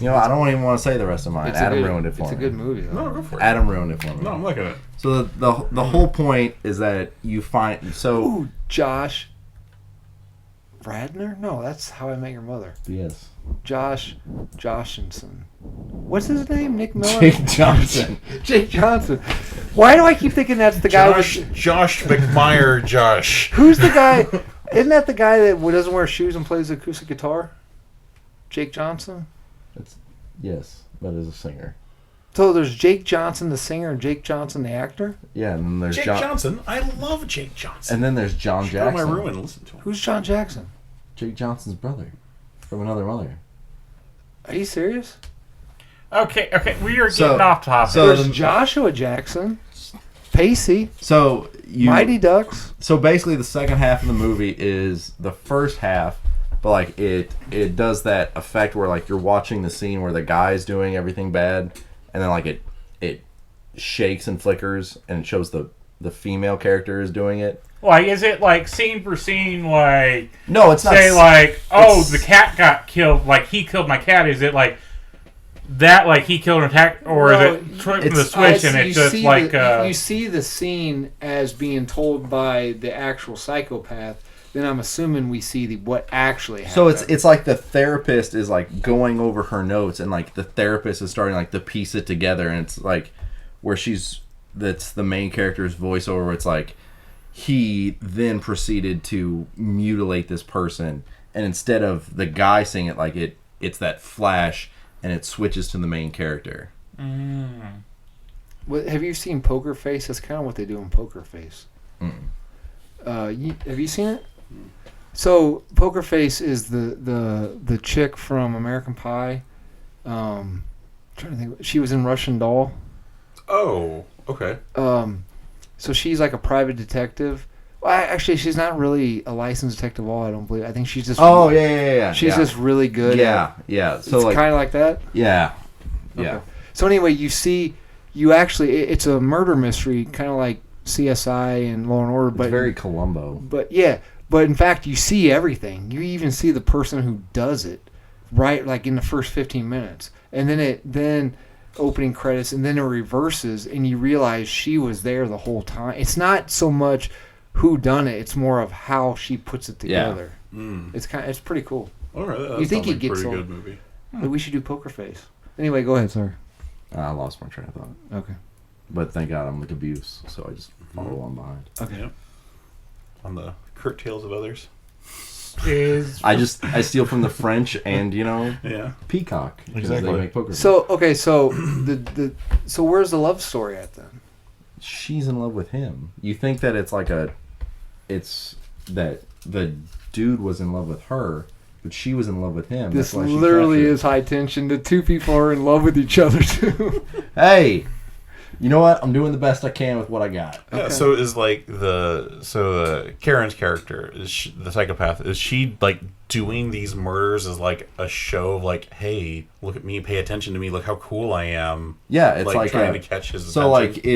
You know, I don't even want to say the rest of mine. Adam ruined it for me. It's a good movie, though. No, go for it. Adam ruined it for me. No, I'm looking at it. So the whole point is that you find... So... Ooh, Josh Radner? No, that's How I Met Your Mother. Yes. Josh Joshinson. What's his name? Nick Miller? Jake Johnson. Jake Johnson. Why do I keep thinking that's the guy with... Josh McMyer, Josh. Who's the guy? Isn't that the guy that doesn't wear shoes and plays the acoustic guitar? Jake Johnson? Yes, that is a singer. So there's Jake Johnson, the singer, and Jake Johnson, the actor? Yeah, and then there's Jake Johnson. I love Jake Johnson. And then there's John Go to my Jackson. room and listen to him. Who's John Jackson? Jake Johnson's brother. From another mother. Are you serious? Okay, we are getting So- off topic. so- There's Joshua Jackson, Pacey, So Mighty Ducks. So basically, the second half of the movie is the first half, but like it does that effect where like you're watching the scene where the guy's doing everything bad, and then like it shakes and flickers, and it shows the female character is doing it. Like, is it like scene for scene? Like, No, it's not. say like, oh, it's- the cat got killed. Like he killed my cat. Is it like that? Like he killed an attack, or No, is it flipping the it's- switch and it's just like you see the scene as being told by the actual psychopath. Then I'm assuming we see what actually happened. So it's like the therapist is like going over her notes, and like the therapist is starting like to piece it together, and it's like where that's the main character's voiceover. Where it's like he then proceeded to mutilate this person, and instead of the guy saying it, like it's that flash, and it switches to the main character. Have you seen Poker Face? That's kind of what they do in Poker Face. Have you seen it? So Poker Face is the chick from American Pie. Trying to think. She was in Russian Doll. Oh, okay. So she's like a private detective. Well, actually, she's not really a licensed detective at all, I don't believe. I think she's just... Oh, yeah. She's just really good Yeah. So it's like... kind of like that? Yeah. Okay. Yeah. So anyway, it's a murder mystery, kind of like CSI and Law and Order, but It's very Columbo. But in fact, you see everything. You even see the person who does it, right? Like in the first 15 minutes, and then opening credits, and then it reverses, and you realize she was there the whole time. It's not so much who done it; it's more of how she puts it together. It's pretty cool. All right, that You think sounds he like a gets pretty old. good movie. We should do Poker Face. Anyway, go ahead. Sorry. I lost my train of thought. Okay. But thank God I'm like abuse, so I just follow on behind. Okay. Yeah. On the curtails of others. is I steal from the French and Yeah. Peacock because Exactly. they make poker. So so where's the love story at then? She's in love with him. You think that it's that the dude was in love with her, but she was in love with him. This That's why she literally captured- is high tension. The two people are in love with each other too. Hey, you know what? I'm doing the best I can with what I got. Yeah, Okay. so is like Karen's character, the psychopath, is she like doing these murders as like a show of like, hey, look at me, pay attention to me, look how cool I am. Yeah, it's like trying to catch his so attention. like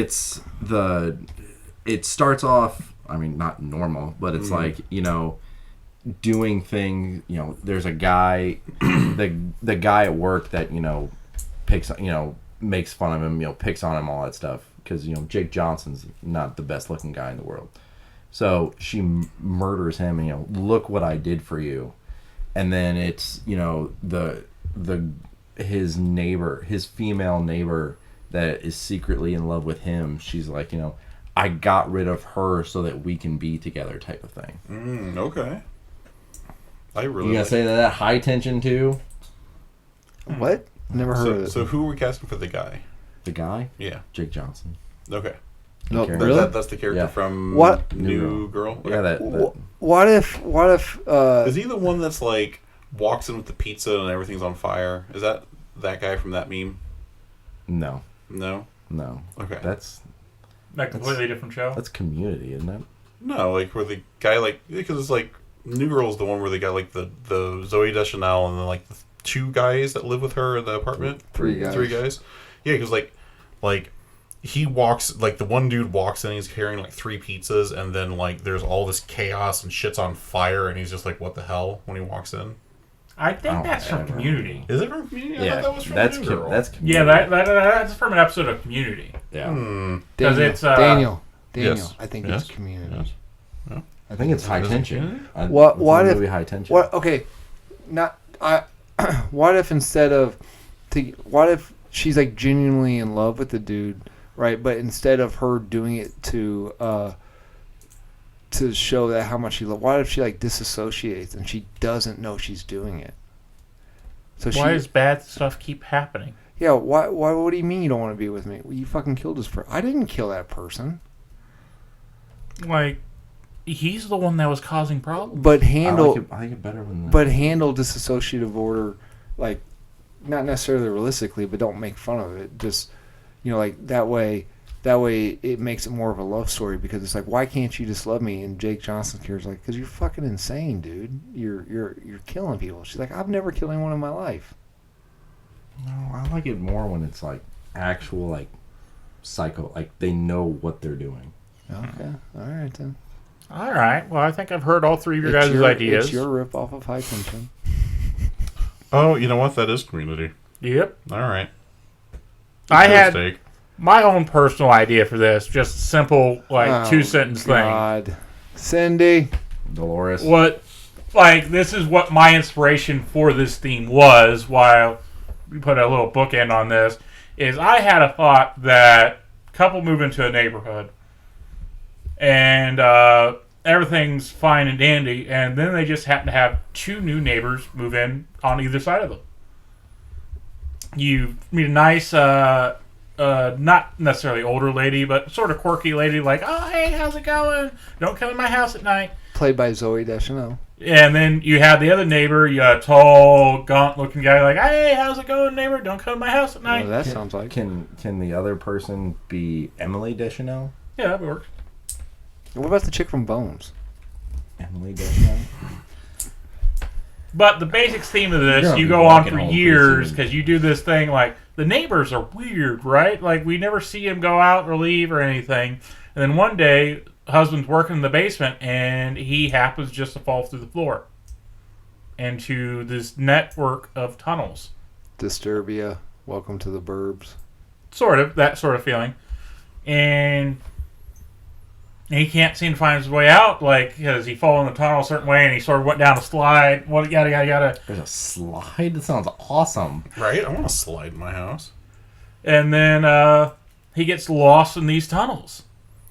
it starts off. I mean, not normal, but it's like doing things. There's a guy, the guy at work that picks makes fun of him, picks on him, all that stuff. Because Jake Johnson's not the best looking guy in the world. So she murders him, and look what I did for you. And then it's his neighbor, his female neighbor that is secretly in love with him. She's like, I got rid of her so that we can be together, type of thing. Okay. I really. You gonna say that high tension too? What? Never heard of it. So who are we casting for the guy? The guy, Yeah. Jake Johnson. Okay. No, Okay. really? That's the character Yeah. from What? New Girl. Yeah, that What if? Is he the one that's like walks in with the pizza and everything's on fire? Is that guy from that meme? no. No. Okay. That's A completely different show. That's Community, isn't it? No, like where the guy because it's like New Girl's the one where they got like the Zoe Deschanel and then like the 2 guys that live with her in the apartment. 3 guys. 3 guys. Yeah, because like he walks, like the one dude walks in, he's carrying like 3 pizzas, and then like there's all this chaos and shit's on fire, and he's just like, what the hell, when he walks in. I think that's from ever. Community. Is it from Community? I Yeah, thought that was from that's New Girl. that's Community. Yeah, that's from an episode of Community. yeah. Because Daniel, it's Daniel. Yes. I think Yes. it's Community. Yes. I think it's High Tension. What if movie High Tension? What? Okay, not I. What if instead of, what if she's like genuinely in love with the dude, right? But instead of her doing it to show that how much she loves, what if she like disassociates and she doesn't know she's doing it? So Why does bad stuff keep happening? Yeah. Why? What do you mean you don't want to be with me? Well, you fucking killed this person. I didn't kill that person. Like, he's the one that was causing problems. But handle. I like it better when. But handle dissociative order, like, not necessarily realistically, but don't make fun of it. Just, like that way it makes it more of a love story, because it's like, why can't you just love me? And Jake Johnson's character's like, because you're fucking insane, dude. You're killing people. She's like, I've never killed anyone in my life. No, I like it more when it's like actual like psycho, like they know what they're doing. Okay, all right then. All right. Well, I think I've heard all 3 of your It's guys' ideas. It's your rip off of High Tension. Oh, you know what? That is Community. Yep. All right. I had Mistake. my own personal idea for this. Just a simple, like, Oh, 2-sentence thing. God. Cindy. Dolores. This is what my inspiration for this theme was, while we put a little bookend on this, is I had a thought that a couple move into a neighborhood, and everything's fine and dandy, and then they just happen to have 2 new neighbors move in on either side of them. You meet a nice, not necessarily older lady, but sort of quirky lady, like, oh, hey, how's it going? Don't come in my house at night. Played by Zoe Deschanel. And then you have the other neighbor, you got a tall, gaunt-looking guy, like, hey, how's it going, neighbor? Don't come to my house at night. Well, that sounds like. Can the other person be Emily Deschanel? Yeah, that works. What about the chick from Bones? Emily Deschanel. But the basic theme of You're this, gonna you be go on walking for home pretty years soon. because you do this thing like the neighbors are weird, right? Like we never see him go out or leave or anything. And then one day, husband's working in the basement and he happens just to fall through the floor into this network of tunnels. Disturbia. Welcome to the Burbs. Sort of, that sort of feeling. And he can't seem to find his way out, like, because he fell in the tunnel a certain way and he sort of went down a slide, yada, yada, yada. There's a slide? That sounds awesome. Right? I want to slide in my house. And then he gets lost in these tunnels.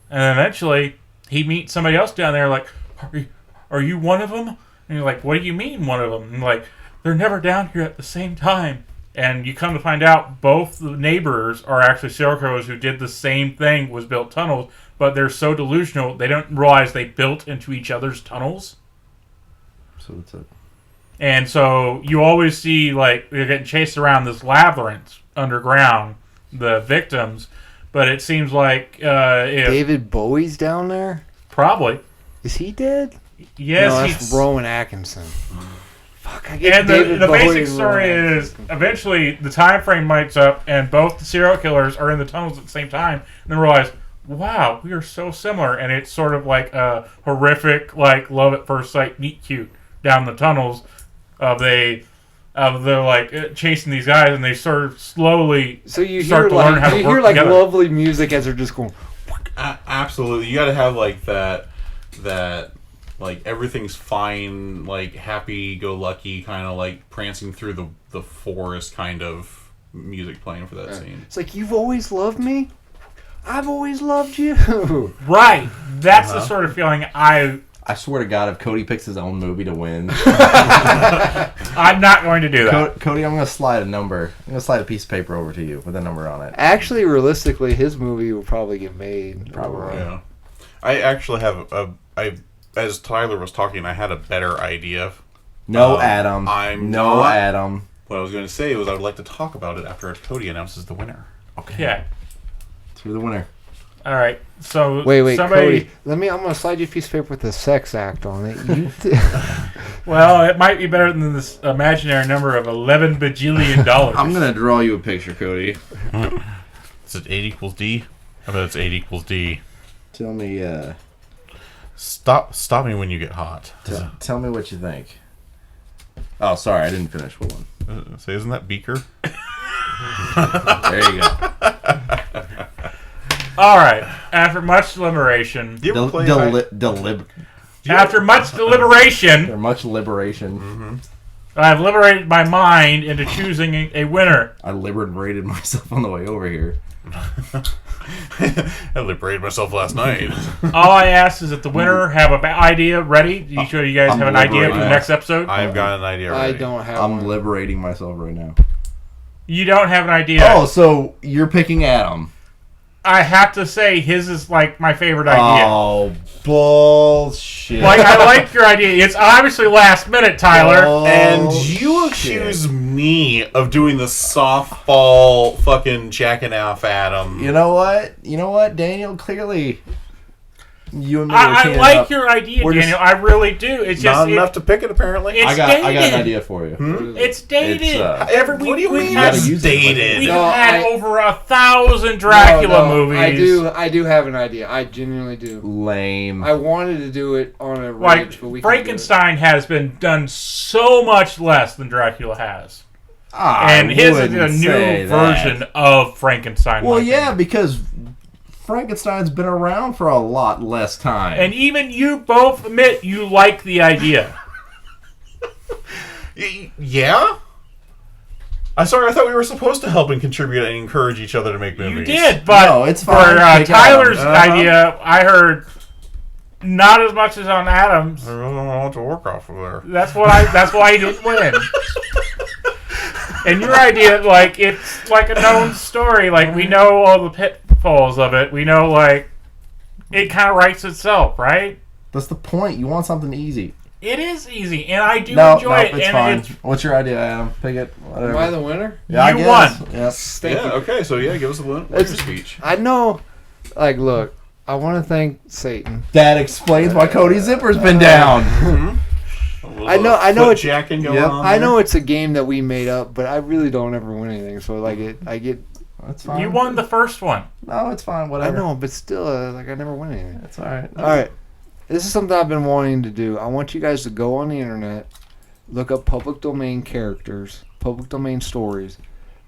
And eventually, he meets somebody else down there, like, are you one of them? And you're like, what do you mean one of them? And like, they're never down here at the same time. And you come to find out both the neighbors are actually serial killers who did the same thing, was built tunnels, but they're so delusional, they don't realize they built into each other's tunnels. So it's a... And so you always see, like, they're getting chased around this labyrinth underground, the victims, but it seems like if... David Bowie's down there? Probably. Is he dead? Yes, no, he's... that's Rowan Atkinson. Fuck, I get And David the Bowie basic and story Rowan is, Atkinson. eventually, the time frame lights up, and both the serial killers are in the tunnels at the same time, and they realize, wow, we are so similar, and it's sort of like a horrific, like, love at first sight, meet cute, down the tunnels of they're like chasing these guys, and they sort of slowly So you start hear to learn how to you work hear like together. lovely music as they're just going. Absolutely. You got to have like that like everything's fine, like happy-go-lucky kind of like prancing through the forest kind of music playing for that scene. It's like, you've always loved me. I've always loved you. Right. That's the sort of feeling I I swear to God, if Cody picks his own movie to win, I'm not going to do that. Cody, I'm gonna slide a number. I'm gonna slide a piece of paper over to you with a number on it. Actually, realistically, his movie will probably get made. Probably. Yeah. I actually have as Tyler was talking, I had a better idea. No, Adam. No, Adam. What I was going to say was I would like to talk about it after Cody announces the winner. Okay. Yeah. To the winner. All right. So Wait, somebody. Cody. I'm gonna slide you a piece of paper with a sex act on it. Well, it might be better than this imaginary number of $11 bajillion. I'm gonna draw you a picture, Cody. Is it 8 equals D? I bet it's 8 equals D. Tell me. Stop me when you get hot. Tell me what you think. Oh, sorry, I didn't finish with one. Say, isn't that Beaker? There you go. All right. After much deliberation. You ever play After much deliberation, There's much liberation. I've liberated my mind into choosing a winner. I liberated myself on the way over here. I liberated myself last night. All I ask is that the winner have an idea ready. You sure you guys I'm have an idea for the liberated. next episode? I've got an idea I already. don't have I'm one. liberating myself right now. You don't have an idea. Oh, so you're picking Adam. I have to say his is like my favorite idea. Oh, bullshit. Like, I like your idea. It's obviously last minute, Tyler. Oh, And you accuse me of doing the softball fucking jacking off Adam. You know what, Daniel? Clearly, you and me are I teaming like up. your idea, We're just- Daniel. I really do. It's just Not enough to pick it, apparently. it's I got dated. an idea for you. It's dated. It's, What do you mean had- it's use it, dated? We've No, had I- over 1,000 Dracula movies. I do have an idea. I genuinely do. Lame. I wanted to do it on a Like, range, but we can do it. Frankenstein has been done so much less than Dracula has. I And his is a wouldn't new say version that. of Frankenstein. Well, I yeah, think. because Frankenstein's been around for a lot less time. And even you both admit you like the idea. Yeah? I'm sorry, I thought we were supposed to help and contribute and encourage each other to make movies. You did, but No, it's for fine. Take Tyler's Adam. idea, I heard not as much as on Adam's. I really don't know what to work off of there. That's why he didn't win. And your idea, like, it's like a known story. Like, we know all the pitfalls of it. We know, like, it kind of writes itself, right? That's the point. You want something easy. It is easy, and I do No, enjoy it. it's And fine. it's, What's your idea, Adam? Pick it. Whatever. Am I the winner? Yeah, You I guess. won. Yep. Thank Yeah, you. okay, so yeah, give us a winner speech. I know. Like, look, I want to thank Satan. That explains why Cody's zipper's been down. I know Foot it's- jacking going Yep. on I there. know it's a game that we made up, but I really don't ever win anything. So like I get. That's fine. you won the first one. No, it's fine. I Whatever. know, but still, like I never win anything. It's all right. All right, this is something I've been wanting to do. I want you guys to go on the internet, look up public domain characters, public domain stories,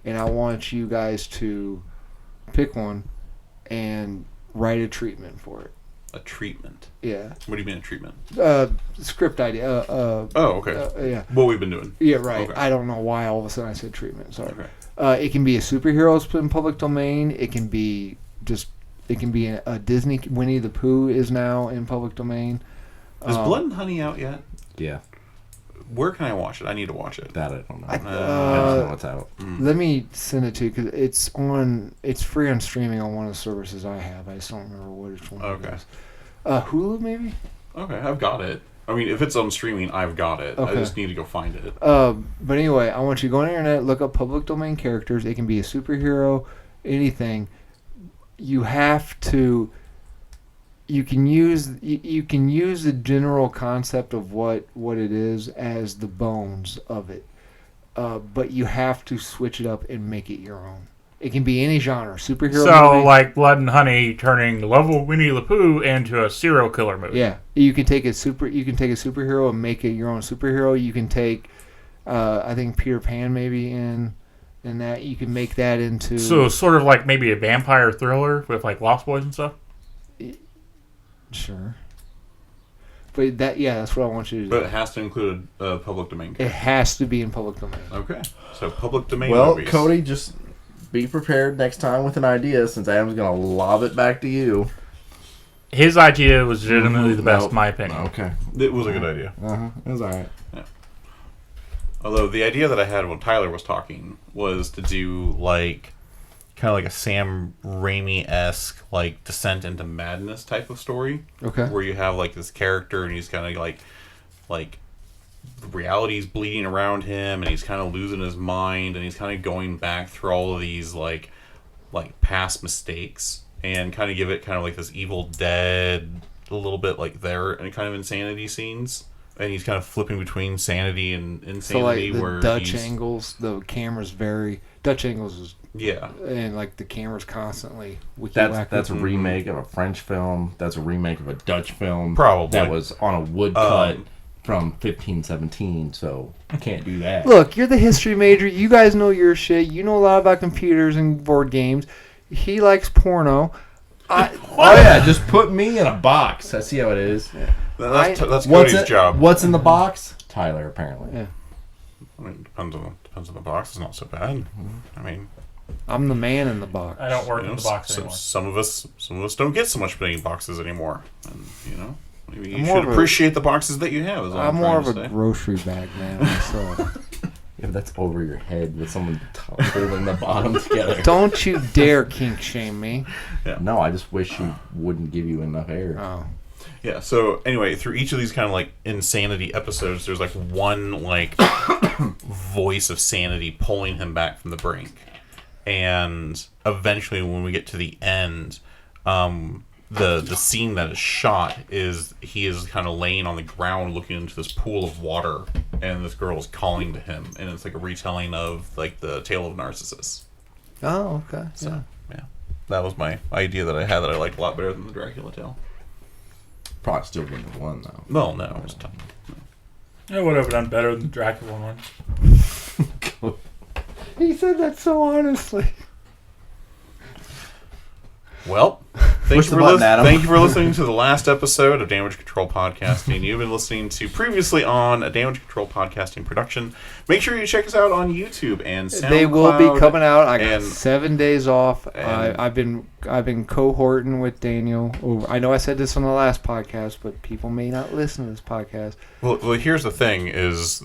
and I want you guys to pick one and write a treatment for it. A treatment. Yeah. What do you mean a treatment? Script idea. Oh, okay. Yeah. What we've been doing. Yeah, right. Okay. I don't know why all of a sudden I said treatment. Sorry. Okay. It can be a superhero that's in public domain. It can be a Disney. Winnie the Pooh is now in public domain. Is Blood and Honey out yet? Yeah, Where can I watch it? I need to watch it. that I don't know. I- I just know what's out. Let me send it to you because it's free on streaming on one of the services I have. I just don't remember which one. Okay. It is. Hulu maybe. Okay, I've got it. I mean, if it's on streaming, I've got it. I Okay. just need to go find it. But anyway, I want you to go on the internet, look up public domain characters. It can be a superhero, anything. You have to. You can use the general concept of what it is as the bones of it, but you have to switch it up and make it your own. It can be any genre, superhero. So, movie. like Blood and Honey turning the love of Winnie the Pooh into a serial killer movie. Yeah, you can take a superhero and make it your own superhero. You can take, I think Peter Pan maybe in that. You can make that into. So, sort of like maybe a vampire thriller with like Lost Boys and stuff. Sure. But that's what I want you to do. But it has to include a public domain. It has to be in public domain. Okay, so public domain Well, movies. Cody, just be prepared next time with an idea, since Adam's gonna lob it back to you. his idea was legitimately the best, Nope. in my opinion. Okay. It was a good idea. It was alright. Although the idea that I had when Tyler was talking was to do like kind of like a Sam Raimi-esque like Descent into Madness type of story. Okay. Where you have like this character and he's kind of like reality's bleeding around him and he's kind of losing his mind and he's kind of going back through all of these like past mistakes and kind of give it kind of like this Evil Dead, a little bit like there and kind of insanity scenes. And he's kind of flipping between sanity and insanity. So like the where Dutch angles, the camera's very Dutch angles is yeah. and like the camera's constantly That's a remake of a French film. That's a remake of a Dutch film. Probably. That was on a woodcut from 1517, so I can't do that. Look, you're the history major. You guys know your shit. You know a lot about computers and board games. He likes porno. Oh yeah, just put me in a box. I see how it is. That's What's Cody's it? job. What's in the box? Tyler, apparently. Yeah. I mean, depends on the box. It's not so bad. I mean, I'm the man in the box. I don't work you know, in the box anymore. some of us don't get so much many boxes anymore, and you know, maybe you I'm more should of a- appreciate the boxes that you have. Is all I'm more of trying a to say. grocery bag man myself. Yeah, that's over your head with someone holding the bottom together. Don't you dare kink shame me. No, I just wish you wouldn't give you enough air. Oh. Yeah. So anyway, through each of these kind of like insanity episodes, there's like one like voice of sanity pulling him back from the brink, and eventually, when we get to the end, the scene that is shot is he is kind of laying on the ground looking into this pool of water, and this girl is calling to him, and it's like a retelling of like the tale of Narcissus. Oh, okay. So yeah, that was my idea that I had that I liked a lot better than the Dracula tale. Probably still wouldn't have won though. Well, no, it's tough. I would have done better than the Dracula one. He said that so honestly. Well, Push the button, Adam. thank you for listening to the last episode of Damage Control Podcasting. You've been listening to previously on a Damage Control Podcasting production. Make sure you check us out on YouTube and SoundCloud. They will be coming out. I got and- 7 days off. and- I've been cohorting with Daniel. I know I said this on the last podcast, but people may not listen to this podcast. Well, here's the thing: is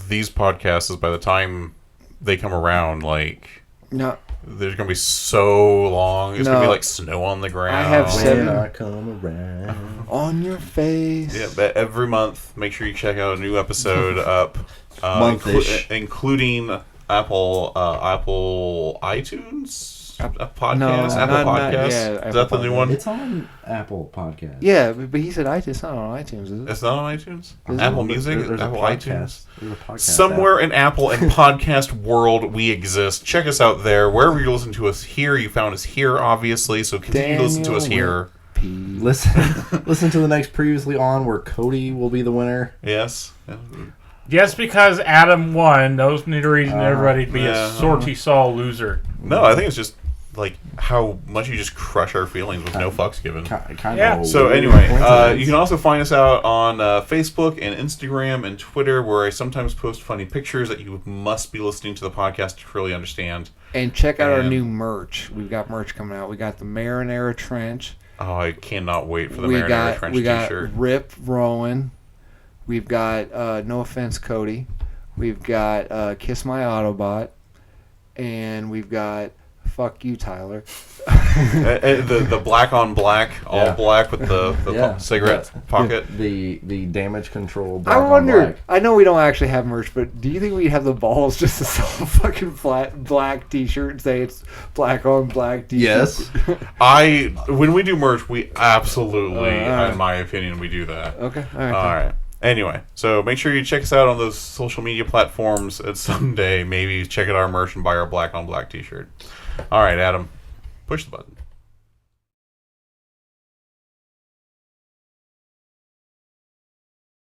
these podcasts, is by the time they come around, like No, there's gonna be so long. It's gonna be No. like snow on the ground. I have seven- When I come around. on your face. Yeah, but every month, make sure you check out a new episode up, Month-ish. including Apple iTunes podcast. No, Apple not- Podcast. yeah, Is Apple that the new Podcast. one? It's on Apple Podcast. Yeah, but he said iTunes. It's not on iTunes, is it? It's not on iTunes. Is it? Apple Music, There's a Apple podcast. iTunes. There's a podcast Somewhere app. in Apple and podcast world, we exist. Check us out there. Wherever you're listening to us here, you found us here, obviously. So continue to listen to us here. Listen to the next previously on where Cody will be the winner. Yes. Yeah. Just because Adam won, those need a reason everybody to be yeah. a sorty saw loser. No, I think it's just like how much you just crush our feelings with no fucks given. Kind Yeah. of. So anyway, you can also find us out on Facebook and Instagram and Twitter, where I sometimes post funny pictures that you must be listening to the podcast to really understand. And check out our And- new merch. We've got merch coming out. We got the Marinara Trench. Oh, I cannot wait for the we Marinara got Trench we got t-shirt. Rip Rowan. We've got No Offense Cody. We've got Kiss My Autobot. And we've got Fuck You Tyler. The black on black, all Yeah. black with the Yeah. cigarette pocket. The damage control. I black on wonder. black. I know we don't actually have merch, but do you think we'd have the balls just to sell a fucking flat black T-shirt and say it's black on black T-shirt? Yes. When we do merch, we absolutely, alright. in my opinion, we do that. Okay. All right. All right. Anyway, so make sure you check us out on those social media platforms. And someday, maybe check out our merch and buy our black on black T-shirt. All right, Adam, push the button.